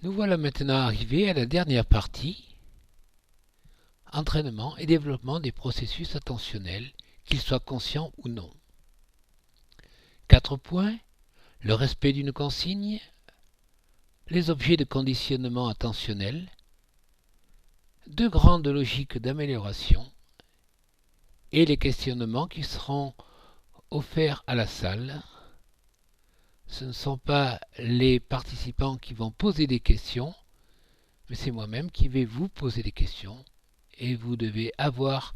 Nous voilà maintenant arrivés à la dernière partie, entraînement et développement des processus attentionnels, qu'ils soient conscients ou non. 4 points: le respect d'une consigne, les objets de conditionnement attentionnel, 2 grandes logiques d'amélioration et les questionnements qui seront offerts à la salle. Ce ne sont pas les participants qui vont poser des questions, mais c'est moi-même qui vais vous poser des questions et vous devez avoir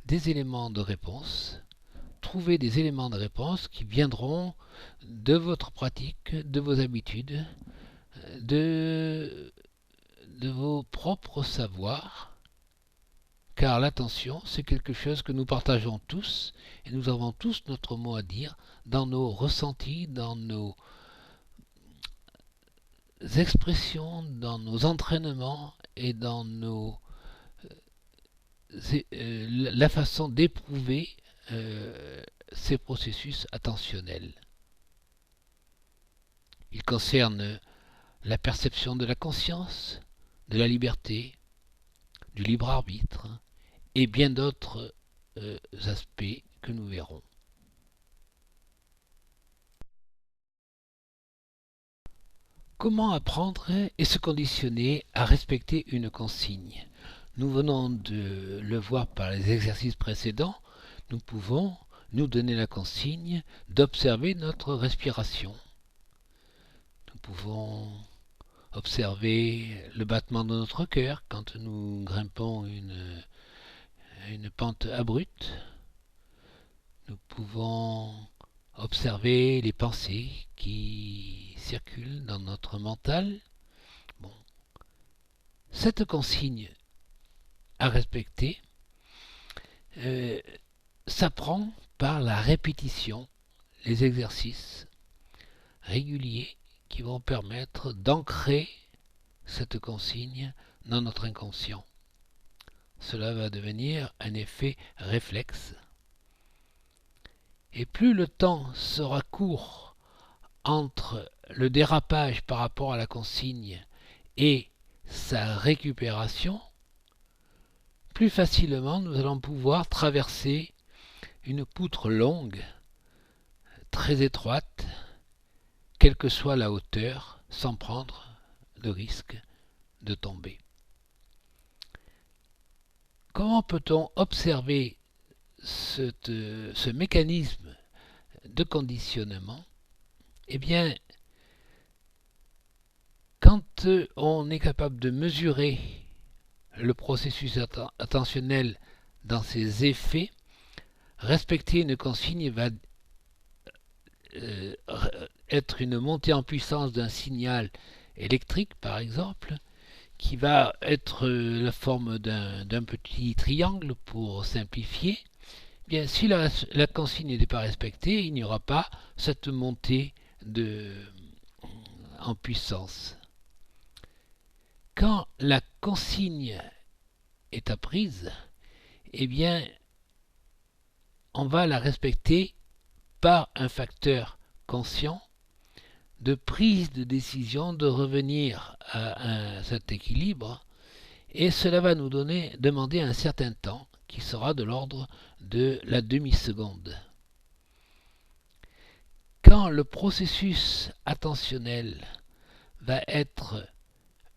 des éléments de réponse, trouver des éléments de réponse qui viendront de votre pratique, de vos habitudes, de, de vos propres savoirs, car l'attention, c'est quelque chose que nous partageons tous et nous avons tous notre mot à dire dans nos ressentis, dans nos expressions, dans nos entraînements et dans la façon d'éprouver ces processus attentionnels. Ils concernent la perception de la conscience, de la liberté, du libre arbitre et bien d'autres aspects que nous verrons. Comment apprendre et se conditionner à respecter une consigne? Nous venons de le voir par les exercices précédents. Nous pouvons nous donner la consigne d'observer notre respiration. Nous pouvons observer le battement de notre cœur quand nous grimpons une pente abrupte. Nous pouvons observer les pensées qui circulent dans notre mental. Bon. Cette consigne à respecter s'apprend par la répétition, les exercices réguliers qui vont permettre d'ancrer cette consigne dans notre inconscient. Cela va devenir un effet réflexe. Et plus le temps sera court entre le dérapage par rapport à la consigne et sa récupération, plus facilement nous allons pouvoir traverser une poutre longue, très étroite, quelle que soit la hauteur, sans prendre de risque de tomber. Comment peut-on observer ce mécanisme de conditionnement? Eh bien, quand on est capable de mesurer le processus attentionnel dans ses effets, respecter une consigne va être une montée en puissance d'un signal électrique, par exemple, qui va être la forme d'un petit triangle pour simplifier. Bien, si la consigne n'est pas respectée, il n'y aura pas cette montée en puissance. Quand la consigne est apprise, eh bien, on va la respecter par un facteur conscient de prise de décision de revenir à cet équilibre, et cela va nous demander un certain temps qui sera de l'ordre de la demi-seconde. Quand le processus attentionnel va être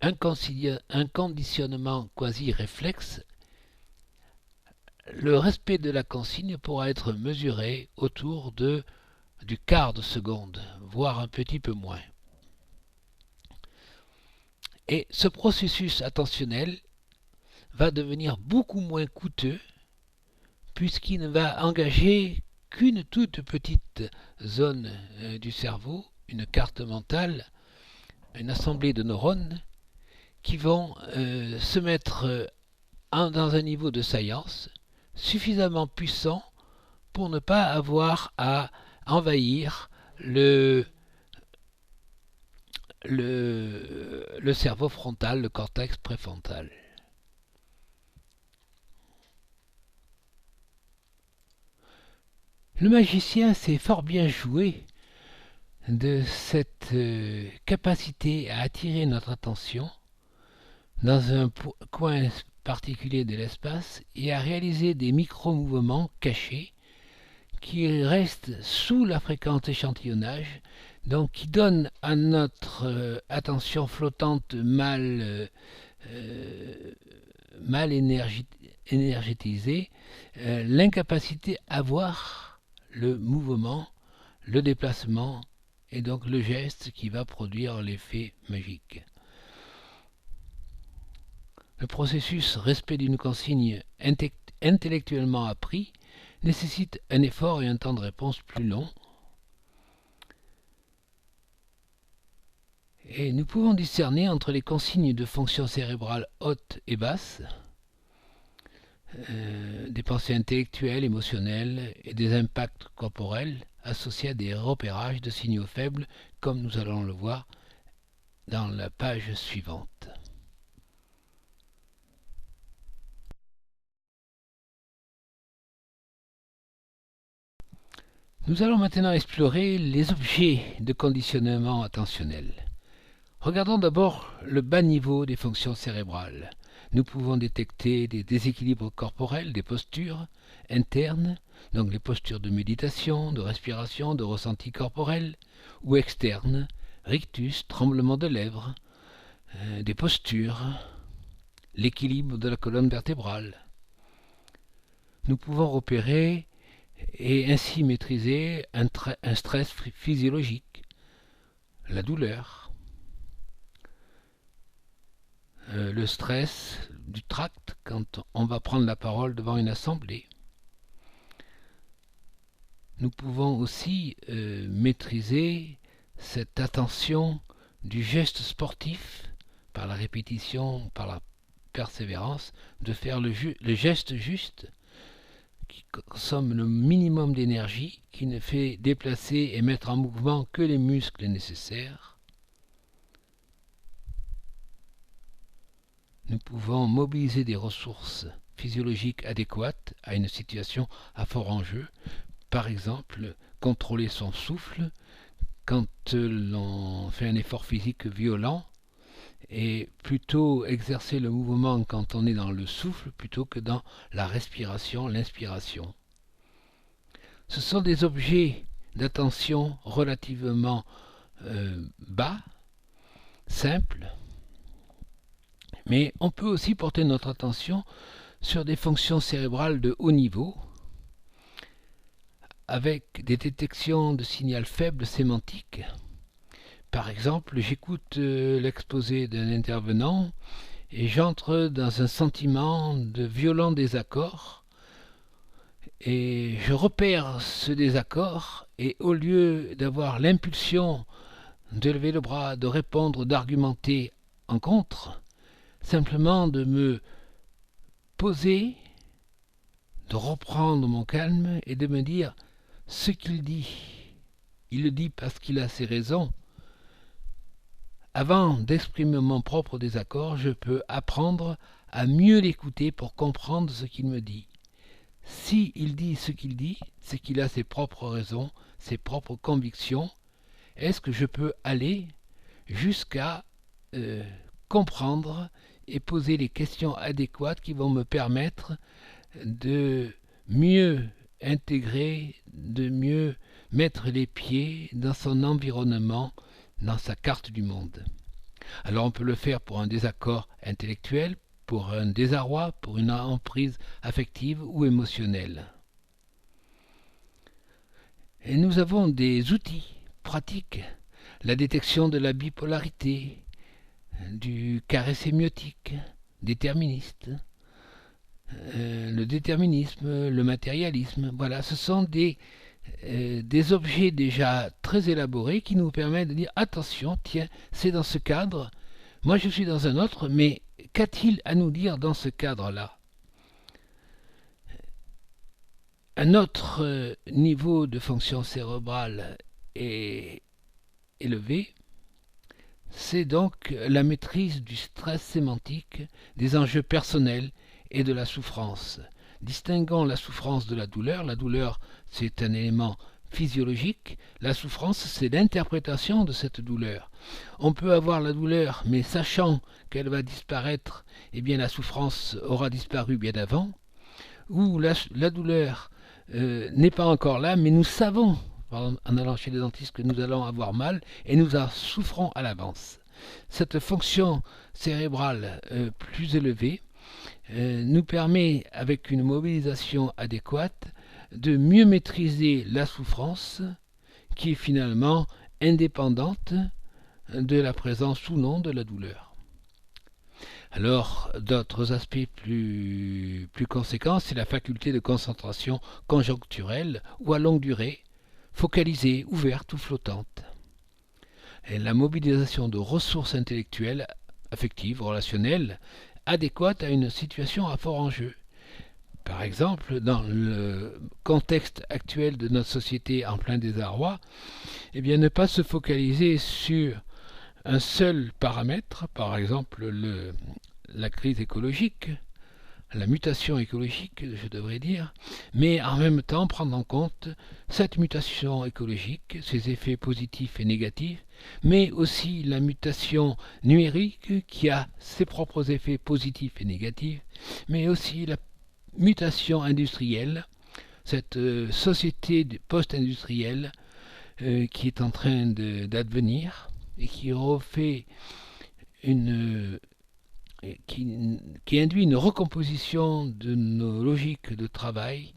un conditionnement quasi-réflexe, le respect de la consigne pourra être mesuré autour du quart de seconde, voire un petit peu moins. Et ce processus attentionnel va devenir beaucoup moins coûteux puisqu'il ne va engager qu'une toute petite zone du cerveau, une carte mentale, une assemblée de neurones qui vont se mettre dans un niveau de saillance suffisamment puissant pour ne pas avoir à envahir le cerveau frontal, le cortex préfrontal. Le magicien sait fort bien jouer de cette capacité à attirer notre attention dans un coin particulier de l'espace et à réaliser des micro-mouvements cachés qui restent sous la fréquence d'échantillonnage, donc qui donnent à notre attention flottante mal énergétisée l'incapacité à voir le mouvement, le déplacement et donc le geste qui va produire l'effet magique. Le processus respect d'une consigne intellectuellement appris nécessite un effort et un temps de réponse plus long. Et nous pouvons discerner entre les consignes de fonction cérébrale haute et basse, des pensées intellectuelles, émotionnelles et des impacts corporels associés à des repérages de signaux faibles, comme nous allons le voir dans la page suivante. Nous allons maintenant explorer les objets de conditionnement attentionnel. Regardons d'abord le bas niveau des fonctions cérébrales. Nous pouvons détecter des déséquilibres corporels, des postures internes, donc les postures de méditation, de respiration, de ressenti corporel, ou externes, rictus, tremblement de lèvres, des postures, l'équilibre de la colonne vertébrale. Nous pouvons repérer et ainsi maîtriser un stress physiologique, la douleur, le stress du tract quand on va prendre la parole devant une assemblée. Nous pouvons aussi maîtriser cette attention du geste sportif par la répétition, par la persévérance, de faire le geste juste qui consomme le minimum d'énergie, qui ne fait déplacer et mettre en mouvement que les muscles nécessaires. Nous pouvons mobiliser des ressources physiologiques adéquates à une situation à fort enjeu. Par exemple, contrôler son souffle quand l'on fait un effort physique violent et plutôt exercer le mouvement quand on est dans le souffle plutôt que dans la respiration, l'inspiration. Ce sont des objets d'attention relativement bas, simples, mais on peut aussi porter notre attention sur des fonctions cérébrales de haut niveau, avec des détections de signal faible sémantique. Par exemple, j'écoute l'exposé d'un intervenant et j'entre dans un sentiment de violent désaccord et je repère ce désaccord et au lieu d'avoir l'impulsion de lever le bras, de répondre, d'argumenter en contre, simplement de me poser, de reprendre mon calme et de me dire ce qu'il dit. Il le dit parce qu'il a ses raisons. Avant d'exprimer mon propre désaccord, je peux apprendre à mieux l'écouter pour comprendre ce qu'il me dit. Si il dit ce qu'il dit, c'est qu'il a ses propres raisons, ses propres convictions. Est-ce que je peux aller jusqu'à comprendre et poser les questions adéquates qui vont me permettre de mieux intégrer, de mieux mettre les pieds dans son environnement, dans sa carte du monde. Alors on peut le faire pour un désaccord intellectuel, pour un désarroi, pour une emprise affective ou émotionnelle. Et nous avons des outils pratiques, la détection de la bipolarité, du carré sémiotique, déterministe, le déterminisme, le matérialisme. Voilà, ce sont des objets déjà très élaborés qui nous permettent de dire attention, tiens, c'est dans ce cadre, moi je suis dans un autre, mais qu'a-t-il à nous dire dans ce cadre-là? Un autre niveau de fonction cérébrale est élevé, c'est donc la maîtrise du stress sémantique, des enjeux personnels et de la souffrance. Distinguons la souffrance de la douleur. La douleur, c'est un élément physiologique, la souffrance, c'est l'interprétation de cette douleur. On peut avoir la douleur, mais sachant qu'elle va disparaître, eh bien la souffrance aura disparu bien avant, ou la douleur n'est pas encore là, mais nous savons, en allant chez les dentistes, que nous allons avoir mal, et nous en souffrons à l'avance. Cette fonction cérébrale plus élevée nous permet, avec une mobilisation adéquate, de mieux maîtriser la souffrance, qui est finalement indépendante de la présence ou non de la douleur. Alors, d'autres aspects plus conséquents, c'est la faculté de concentration conjoncturelle ou à longue durée, focalisée, ouverte ou flottante. Et la mobilisation de ressources intellectuelles, affectives, relationnelles, adéquates à une situation à fort enjeu. Par exemple, dans le contexte actuel de notre société en plein désarroi, eh bien, ne pas se focaliser sur un seul paramètre, par exemple la crise écologique, la mutation écologique, je devrais dire, mais en même temps prendre en compte cette mutation écologique, ses effets positifs et négatifs, mais aussi la mutation numérique qui a ses propres effets positifs et négatifs, mais aussi la mutation industrielle, cette société post-industrielle qui est en train d'advenir et qui refait qui induit une recomposition de nos logiques de travail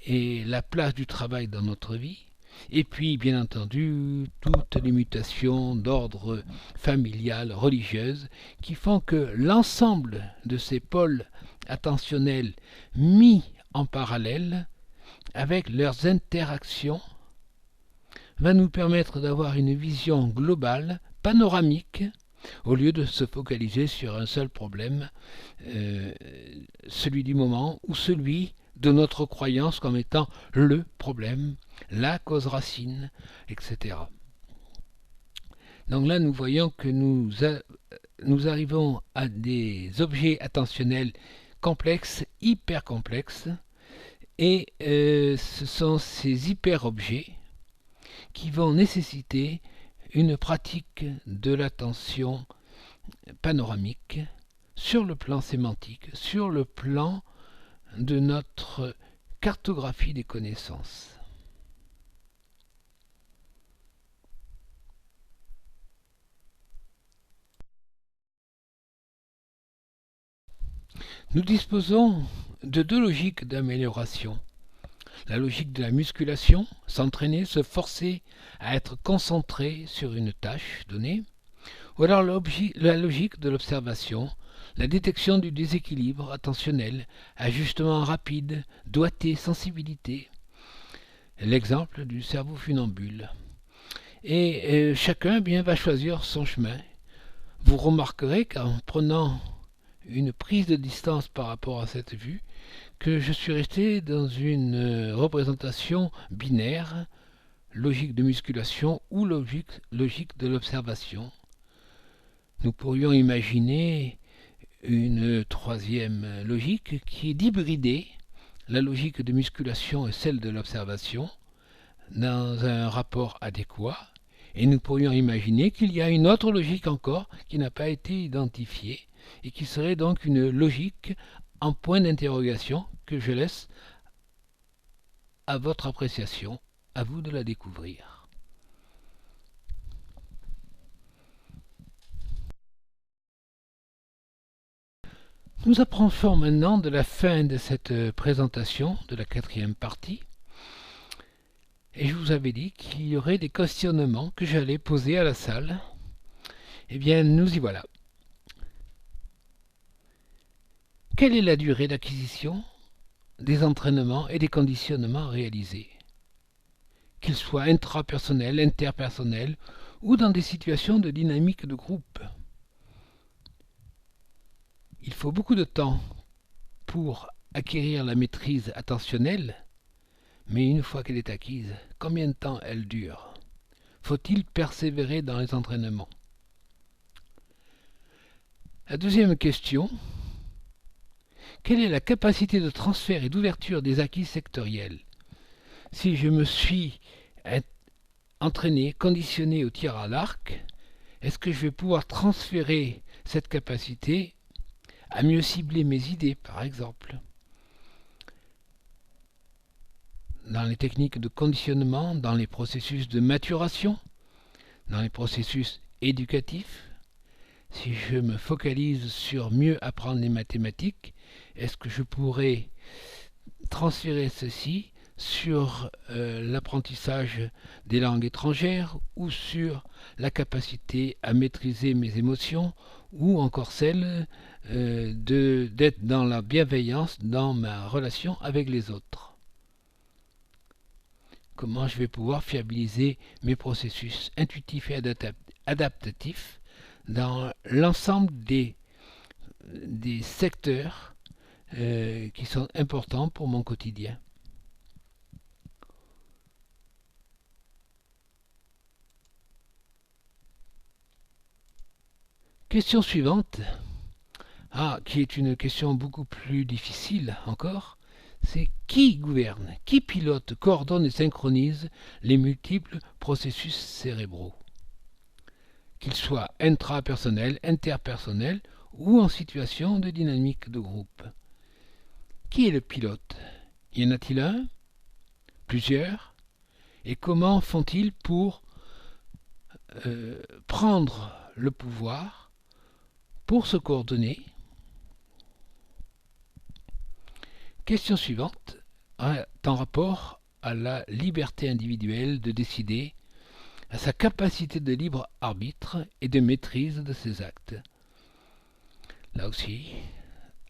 et la place du travail dans notre vie. Et puis, bien entendu, toutes les mutations d'ordre familial, religieuse, qui font que l'ensemble de ces pôles attentionnels mis en parallèle, avec leurs interactions, va nous permettre d'avoir une vision globale, panoramique, au lieu de se focaliser sur un seul problème, celui du moment ou celui de notre croyance comme étant le problème, la cause racine, etc. Donc là, nous voyons que nous arrivons à des objets attentionnels complexes, hyper complexes, et ce sont ces hyper-objets qui vont nécessiter une pratique de l'attention panoramique sur le plan sémantique, sur le plan de notre cartographie des connaissances. Nous disposons de deux logiques d'amélioration. La logique de la musculation, s'entraîner, se forcer à être concentré sur une tâche donnée, ou alors la logique de l'observation, la détection du déséquilibre attentionnel, ajustement rapide, doigté, sensibilité. L'exemple du cerveau funambule. Et chacun va choisir son chemin. Vous remarquerez qu'en prenant une prise de distance par rapport à cette vue, que je suis resté dans une représentation binaire, logique de musculation ou logique de l'observation. Nous pourrions imaginer une troisième logique qui est d'hybrider la logique de musculation et celle de l'observation dans un rapport adéquat, et nous pourrions imaginer qu'il y a une autre logique encore qui n'a pas été identifiée et qui serait donc une logique en point d'interrogation que je laisse à votre appréciation, à vous de la découvrir. Nous approchons maintenant de la fin de cette présentation de la 4e partie. Et je vous avais dit qu'il y aurait des questionnements que j'allais poser à la salle. Eh bien, nous y voilà. Quelle est la durée d'acquisition des entraînements et des conditionnements réalisés, qu'ils soient intrapersonnels, interpersonnels ou dans des situations de dynamique de groupe? Il faut beaucoup de temps pour acquérir la maîtrise attentionnelle, mais une fois qu'elle est acquise, combien de temps elle dure? Faut-il persévérer dans les entraînements? La deuxième question: quelle est la capacité de transfert et d'ouverture des acquis sectoriels? si je me suis entraîné, conditionné au tir à l'arc, est-ce que je vais pouvoir transférer cette capacité à mieux cibler mes idées, par exemple? Dans les techniques de conditionnement, dans les processus de maturation, dans les processus éducatifs, si je me focalise sur mieux apprendre les mathématiques, est-ce que je pourrais transférer ceci sur l'apprentissage des langues étrangères ou sur la capacité à maîtriser mes émotions ou encore celle d'être dans la bienveillance dans ma relation avec les autres. Comment je vais pouvoir fiabiliser mes processus intuitifs et adaptatifs dans l'ensemble des secteurs qui sont importants pour mon quotidien. Question suivante, qui est une question beaucoup plus difficile encore, c'est qui gouverne, qui pilote, coordonne et synchronise les multiples processus cérébraux, qu'ils soient intrapersonnels, interpersonnels ou en situation de dynamique de groupe. Qui est le pilote? Y en a-t-il un? Plusieurs? Et comment font-ils pour prendre le pouvoir, pour se coordonner? Question suivante, en rapport à la liberté individuelle de décider, à sa capacité de libre arbitre et de maîtrise de ses actes. Là aussi,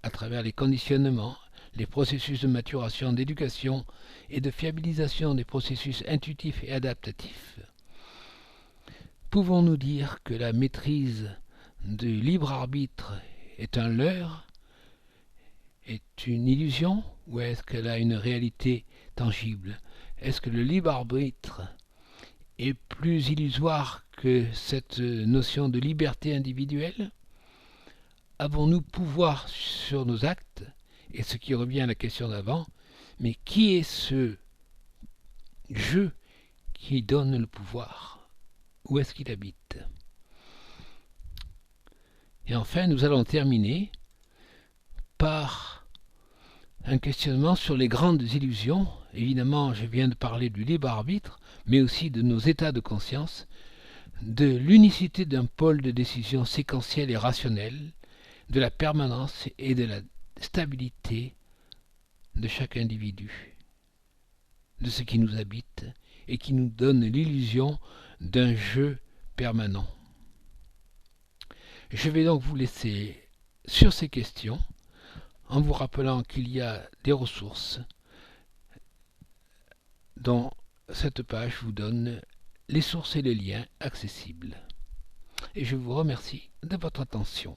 à travers les conditionnements, les processus de maturation, d'éducation et de fiabilisation des processus intuitifs et adaptatifs, pouvons-nous dire que la maîtrise du libre arbitre est un leurre, est une illusion, ou est-ce qu'elle a une réalité tangible? Est-ce que le libre arbitre est plus illusoire que cette notion de liberté individuelle? Avons-nous pouvoir sur nos actes? Et ce qui revient à la question d'avant, mais qui est ce je qui donne le pouvoir? Où est-ce qu'il habite? Et enfin, nous allons terminer par un questionnement sur les grandes illusions. Évidemment, je viens de parler du libre arbitre, mais aussi de nos états de conscience, de l'unicité d'un pôle de décision séquentiel et rationnel, de la permanence et de la stabilité de chaque individu, de ce qui nous habite et qui nous donne l'illusion d'un jeu permanent. Je vais donc vous laisser sur ces questions en vous rappelant qu'il y a des ressources dont cette page vous donne les sources et les liens accessibles. Et je vous remercie de votre attention.